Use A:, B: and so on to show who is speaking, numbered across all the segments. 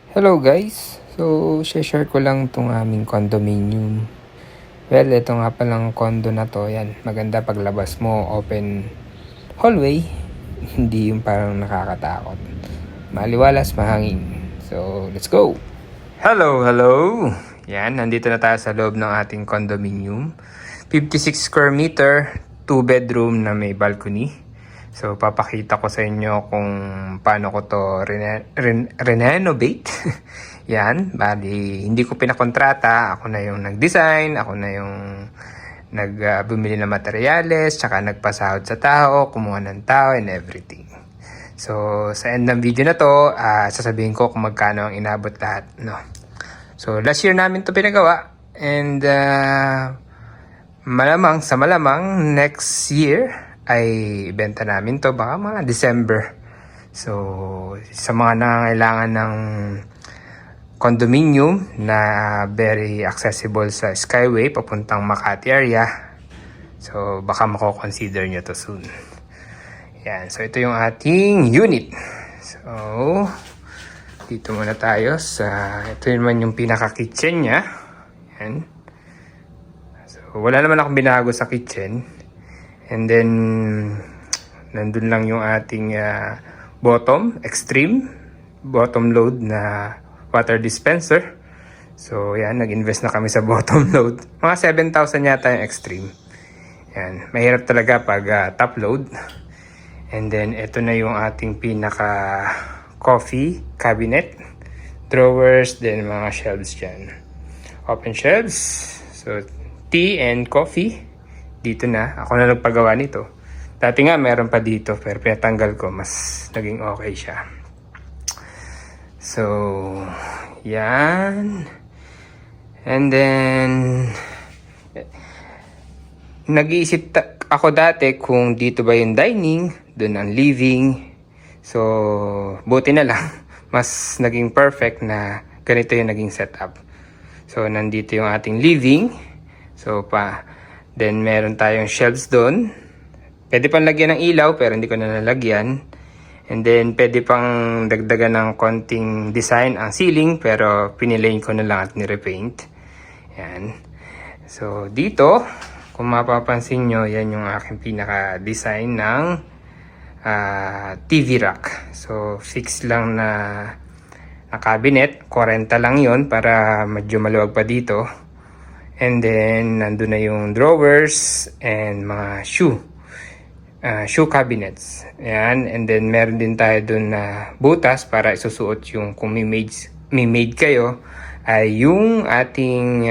A: Hello guys! So, share ko lang itong aming condominium. Well, ito nga palang condo na to. Yan, maganda paglabas mo, open hallway. Hindi yung parang nakakatakot. Maliwalas, mahangin. So, let's go! Hello, hello! Yan, nandito na tayo sa loob ng ating condominium. 56 square meter, 2 bedroom na may balcony. So, papakita ko sa inyo kung paano ko to renovate. Yan, bali, hindi ko pinakontrata. Ako na yung nag-design, ako na yung bumili ng materyales, tsaka nagpasahod sa tao, kumuha ng tao, and everything. So, sa end ng video na to, sasabihin ko kung magkano ang inabot lahat. No? So, last year namin to pinagawa. And, malamang next year, ay ibenta namin to baka mga December. So, sa mga nangangailangan ng condominium na very accessible sa Skyway papuntang Makati area, so baka mako-consider nyo to soon. Yan, so ito yung ating unit. So, dito muna tayo sa, ito naman yung pinaka-kitchen nya. Yan. So, wala naman akong binago sa kitchen. And then, nandun lang yung ating extreme bottom load na water dispenser. So, yan, nag-invest na kami sa bottom load. Mga 7,000 yata yung extreme. Yan, mahirap talaga pag top load. And then, ito na yung ating pinaka coffee cabinet. Drawers, then mga shelves dyan. Open shelves. So, tea and coffee. Dito na. Ako na nagpagawa nito. Dati nga meron pa dito pero pinatanggal ko. Mas naging okay siya. So, yan. And then, nag-iisip ako dati kung dito ba yung dining, doon ang living. So, buti na lang. Mas naging perfect na ganito yung naging setup. So, nandito yung ating living. So, then, meron tayong shelves doon. Pwede pang lagyan ng ilaw, pero hindi ko na nalagyan. And then, pwede pang dagdagan ng konting design ang ceiling, pero pinilane ko na lang at nirepaint. Yan. So, dito, kung mapapansin nyo, yan yung aking pinaka-design ng TV rack. So, fix lang na cabinet. 40 lang yon para medyo maluwag pa dito. And then, nandun na yung drawers and mga shoe cabinets. Ayan. And then, meron din tayo dun na butas para isusuot yung kung may maid kayo, ay yung ating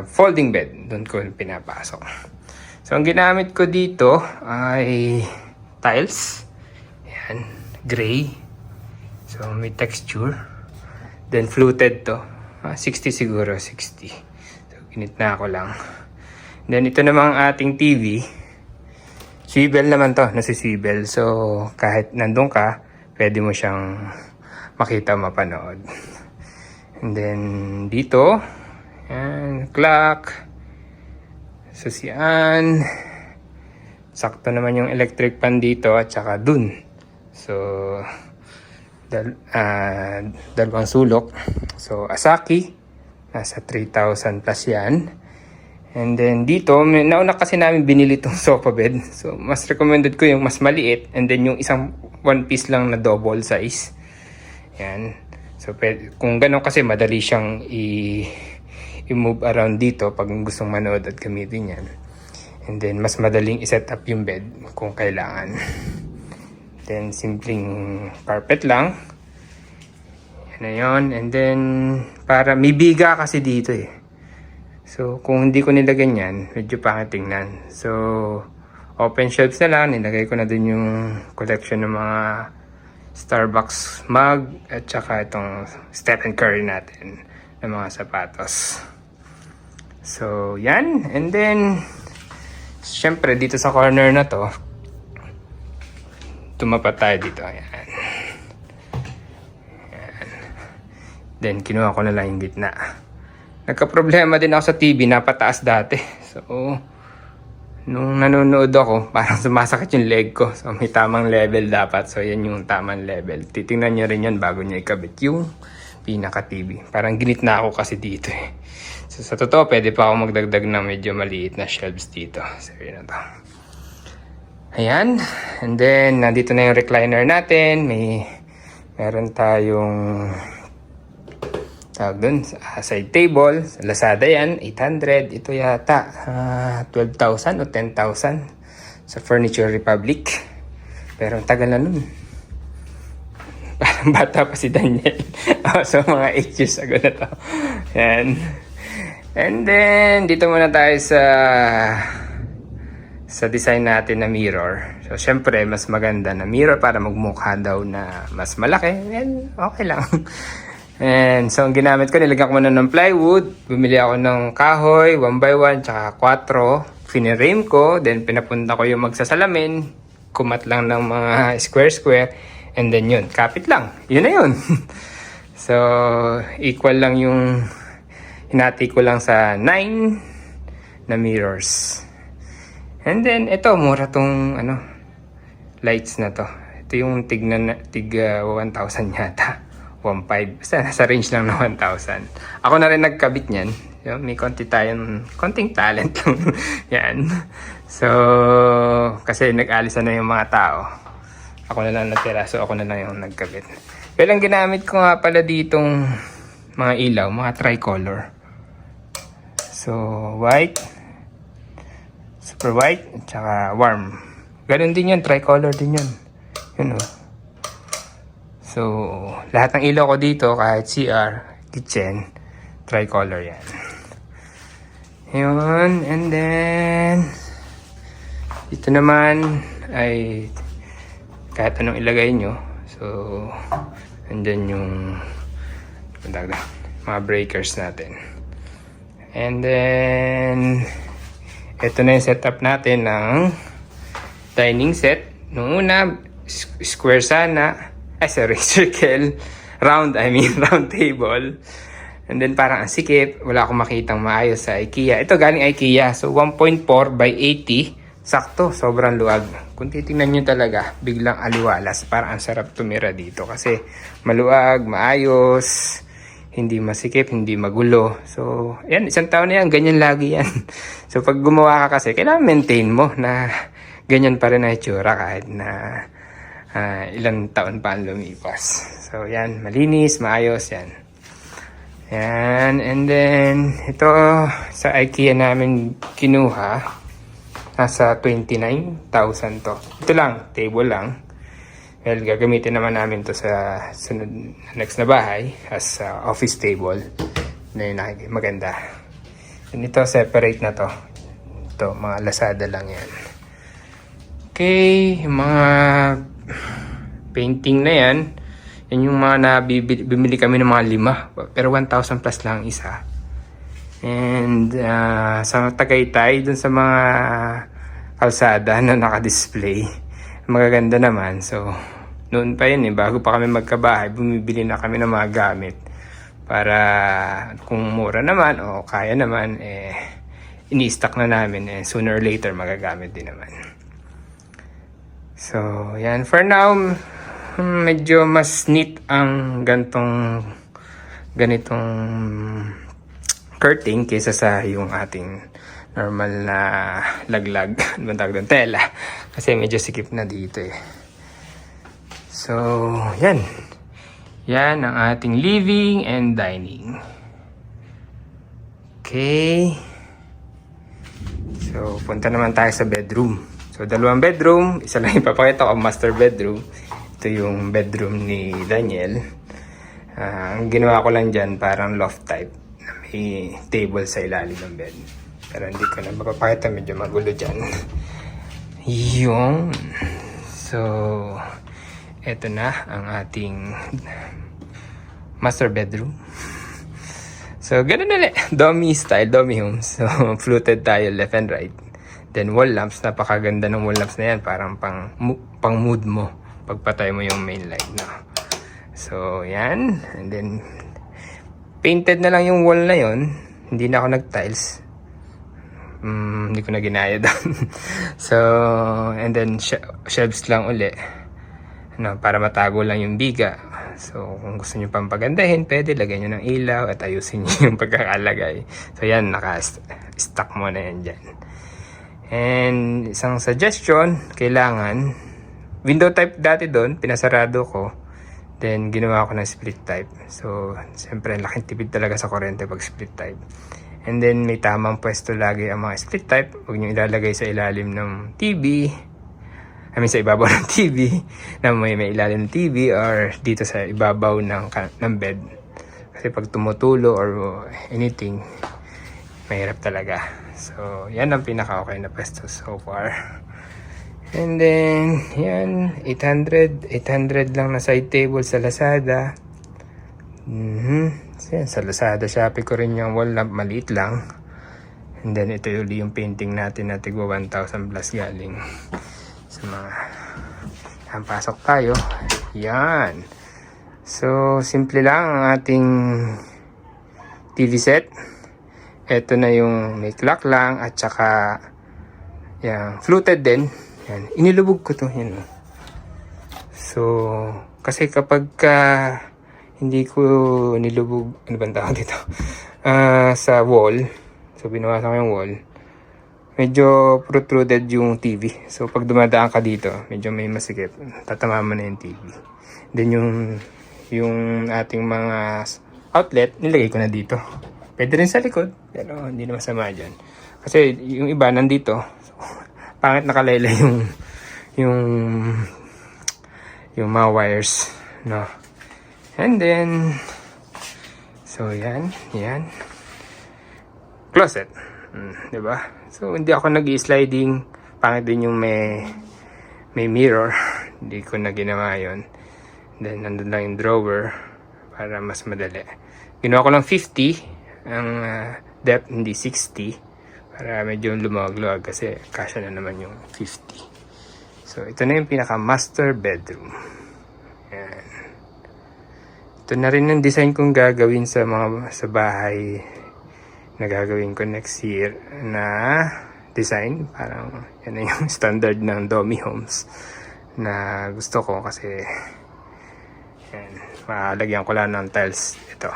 A: folding bed. Doon ko pinapasok. So, ang ginamit ko dito ay tiles. Ayan. Gray. So, may texture. Then, fluted to. 60 siguro. 60. Init na ako lang. Then, ito namang ating TV. Swivel naman to. Nasiswivel. So, kahit nandun ka, pwede mo siyang makita, mapanood. And then, dito. Yan. Clock. Susian. Sakto naman yung electric pan dito at saka dun. So, dalawang sulok. So, Asaki. Nasa 3,000 plus yan. And then dito, nauna kasi namin binili itong sofa bed. So, mas recommended ko yung mas maliit. And then yung isang one piece lang na double size. Yan. So, kung ganun kasi, madali siyang i-move around dito pag gustong manood at gamitin yan. And then, mas madaling i-set up yung bed kung kailangan. Then, simpleng carpet lang. Yan na yun. And then, para may biga kasi dito eh. So, kung hindi ko nilagyan yan, medyo pangit tingnan. So, open shelves na lang. Nilagay ko na din yung collection ng mga Starbucks mug at saka itong Stephen Curry natin ng mga sapatos. So, yan. And then, syempre, dito sa corner na to, tumapat tayo dito. Ayan. Then, kinuha ko na lang yung gitna. Nagka-problema din ako sa TV, napataas dati. So, nung nanonood ako, parang sumasakit yung leg ko. So, may tamang level dapat. So, yan yung tamang level. Titingnan nyo rin yan bago nyo ikabit yung pinaka-TV. Parang ginitna ako kasi dito eh. So sa totoo, pwede pa ako magdagdag ng medyo maliit na shelves dito. So yun na to. Ayan. And then, nandito na yung recliner natin. Meron tayong tawag dun, side table. Sa Lazada yan, 800. Ito yata, 12,000 o 10,000 sa Furniture Republic. Pero ang tagal na nun. Parang bata pa si Daniel. So, mga 8 years ago na to. Yan. And then, dito muna tayo sa design natin na mirror. So, syempre, mas maganda na mirror para magmukha daw na mas malaki. And, okay lang. And so, ang ginamit ko, nilagyan ko muna ng plywood. Bumili ako ng kahoy, 1x1, tsaka 4. Finirame ko, then pinapunta ko yung magsasalamin. Kumat lang ng mga square-square. And then yun, kapit lang. Yun na yun. So, equal lang yung hinati ko lang sa 9 na mirrors. And then, ito, mura tong lights na to. Ito yung tig 1,000 yata. 1,500. Basta nasa range lang na 1,000. Ako na rin nagkabit niyan. May konting talent lang. Yan. So, kasi nag-alis na yung mga tao. Ako na lang natira. So, ako na lang yung nagkabit. Pero ang ginamit ko nga pala ditong mga ilaw, mga tricolor. So, white, super white, at saka warm. Ganun din yan. Tricolor din yan. Yun o. So, lahat ng ilaw ko dito, kahit CR, kitchen, tricolor yan. Yun, and then, dito naman ay kahit anong ilagay nyo. So, and then yung mga breakers natin. And then, ito na yung setup natin ng dining set. Noong una, square sana. Circle. Round table. And then parang ang sikip. Wala akong makitang maayos sa IKEA. Ito galing IKEA. So 1.4 by 80. Sakto. Sobrang luwag. Kung titingnan nyo talaga, biglang aliwalas. Parang ang sarap tumira dito. Kasi maluwag, maayos, hindi masikip, hindi magulo. So, yan. Isang taon na yan. Ganyan lagi yan. So pag gumawa ka kasi, kailangan maintain mo na ganyan pa rin na itsura kahit na ilang taon pa ang lumipas. So, yan. Malinis, maayos, yan. Yan. And then, ito sa IKEA namin kinuha. Nasa 29,000 to. Ito lang. Table lang. Well, gagamitin naman namin to sa sunod next na bahay as office table. Na yun maganda. And ito, separate na to. Ito, mga Lazada lang yan. Okay. Mga painting na yan. Yan yung mga bumili kami ng mga 5. Pero 1,000 plus lang isa. And sa Tagaytay, dun sa mga kalsada na naka-display, magaganda naman. So, noon pa yun bago pa kami magkabahay, bumibili na kami ng mga gamit. Para kung mura naman o kaya naman, ini-stock na namin. Sooner or later, magagamit din naman. So, yan. For now, medyo mas neat ang ganitong curtain kaysa sa yung ating normal na laglag. Ano tawag doon? Tela. Kasi medyo sikip na dito eh. So, yan. Yan ang ating living and dining. Okay. So, punta naman tayo sa bedroom. So, 2 bedroom. Isa lang ipapakita ko, master bedroom. Ito yung bedroom ni Daniel. Ang ginawa ko lang dyan, parang loft type. Na may table sa ilalim ng bed. Pero hindi ko na mapapakita, medyo magulo dyan. Yung. So, eto na ang ating master bedroom. So, ganun ulit. Dummy style, dummy home. So, fluted tayo left and right. Then, wall lamps. Napakaganda ng wall lamps na yan. Parang pang mood mo. Pagpatay mo yung main light na. So, yan. And then, painted na lang yung wall na yon. Hindi na ako nag-tiles. Hindi ko na ginaya doon. So, and then, shelves lang uli. Para matago lang yung biga. So, kung gusto nyo pampagandahin, pwede lagyan nyo ng ilaw at ayusin nyo yung pagkakalagay. So, yan, naka-stack mo na yan dyan. And, isang suggestion, kailangan, window type dati doon, pinasarado ko. Then, ginawa ko ng split type. So, siyempre, laking tipid talaga sa kuryente pag split type. And then, may tamang pwesto lagi ang mga split type. Huwag nyo ilalagay sa ilalim ng TV. Sa ibabaw ng TV. Na may ilalim ng TV or dito sa ibabaw ng bed. Kasi pag tumutulo or anything, mahirap talaga. So, yan ang pinaka-okay na pwesto so far. And then, yan, 800 lang na side table sa Lazada. So, yan, sa Lazada, Shopee ko rin yung wall lamp, maliit lang. And then, ito yung painting natin na tigwa 1,000 plus galing sa mga, yan, pasok tayo. Yan. So, simple lang ang ating TV set. Ito na yung may clock lang at saka, yan, fluted din. Yan, inilubog ko to, yan. So, kasi kapag hindi ko nilubog, ano ba ang tawag dito? Sa wall, so binawasan ko yung wall, medyo protruded yung TV. So, pag dumadaan ka dito, medyo may masikip, tatama mo na yung TV. Then, yung ating mga outlet, nilagay ko na dito. Pwede rin sa likod, pero hindi na masama dyan. Kasi yung iba nandito, so, pangit nakalayla yung mga wires, no? And then, so yan. Closet. Diba? So, hindi ako nag-i-sliding. Pangit din yung may mirror. Hindi ko na ginawa yun. Then, nandun lang yung drawer para mas madali. Ginawa ko lang 50 ang depth, hindi 60. Para medyo lumawag-luwag kasi kasya na naman yung 50. So, ito na yung pinaka-master bedroom. Yan. Ito na rin ang design kong gagawin sa bahay na gagawin ko next year na design. Parang yan na yung standard ng Domi Homes na gusto ko kasi yan, malagyan ko lang ng tiles ito.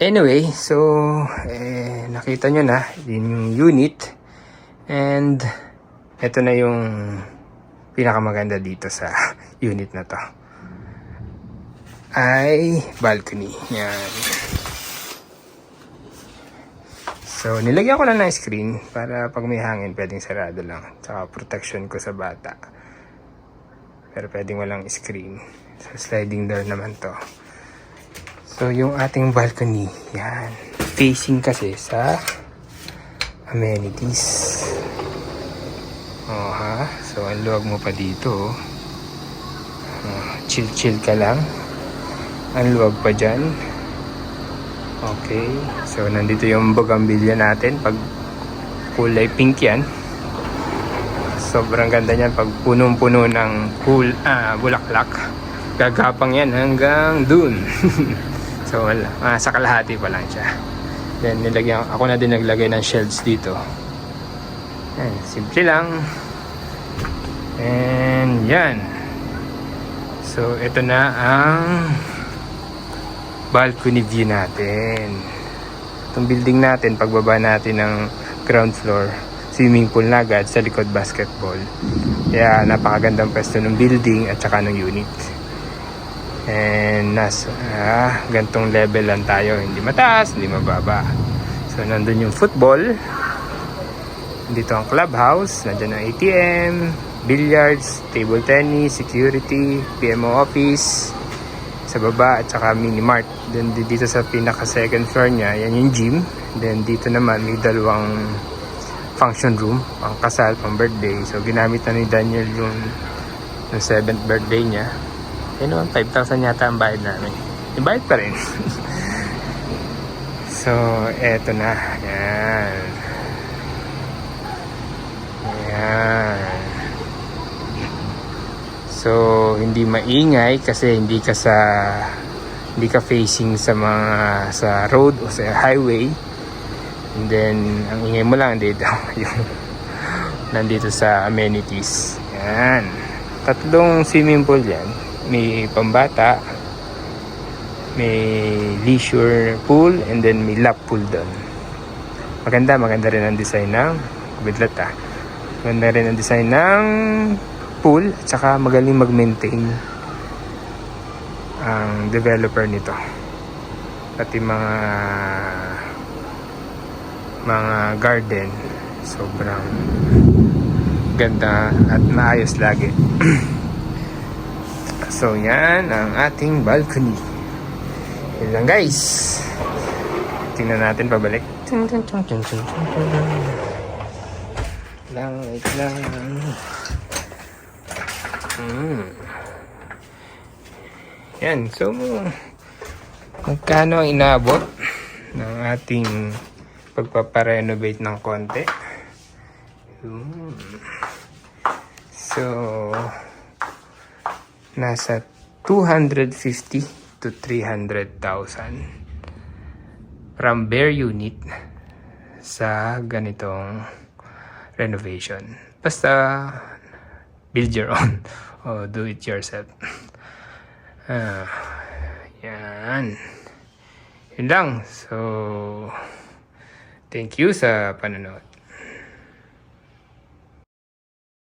A: Anyway, so nakita nyo na din yung unit and ito na yung pinakamaganda dito sa unit na to ay balcony. Yan. So, nilagyan ko lang ng screen para pag may hangin pwedeng sarado lang. Tsaka protection ko sa bata. Pero pwedeng walang screen. So, sliding door naman to. So, yung ating balcony, yan. Facing kasi sa amenities. So, ang luwag mo pa dito. Chill-chill ka lang. Ang luwag pa dyan. Okay. So, nandito yung bougainvillea natin. Pag kulay pink yan. Sobrang ganda niyan. Pag punong-puno ng bulaklak. Gagapang yan hanggang dun. So, sa kalahati pa lang siya. Then, ako na din naglagay ng shelves dito. Yan, simple lang. And, yan. So, ito na ang balcony view natin. Itong building natin, pagbaba natin ng ground floor, swimming pool na agad, sa likod basketball. Kaya, napakagandang pwesto ng building at saka ng unit. And gantong level lang tayo, hindi mataas, hindi mababa. So nandun yung football, dito ang clubhouse, nandun ang ATM, billiards, table tennis, security, PMO office sa baba at saka mini mart. Then dito sa pinaka second floor nya, yan yung gym. Then dito naman may dalawang function room, pang kasal, pang birthday. So ginamit na ni Daniel yung 7th birthday nya. Yan naman, 5,000 yata ang bayad namin. Yung bayad pa rin. So, eto na. Yan. So, hindi maingay kasi hindi ka facing sa road o sa highway. And then, ang ingay mo lang dito, yung nandito sa amenities. Yan. 3 swimming pool yan. may pambata, may leisure pool, and then may lap pool doon. Maganda rin ang design ng bidlat Maganda rin ang design ng pool at saka magaling mag-maintain ang developer nito. Pati mga garden, sobrang ganda at maayos lagi. So yan ang ating balcony. Yun lang guys. Tingnan natin pabalik. Wait lang. Yan, so magkano ang inaabot ng ating pagpaparenovate ng konti? So nasa 250 to 300,000 from bare unit sa ganitong renovation. Basta build your own o do it yourself. Yan. Yun lang. So, thank you sa panonood.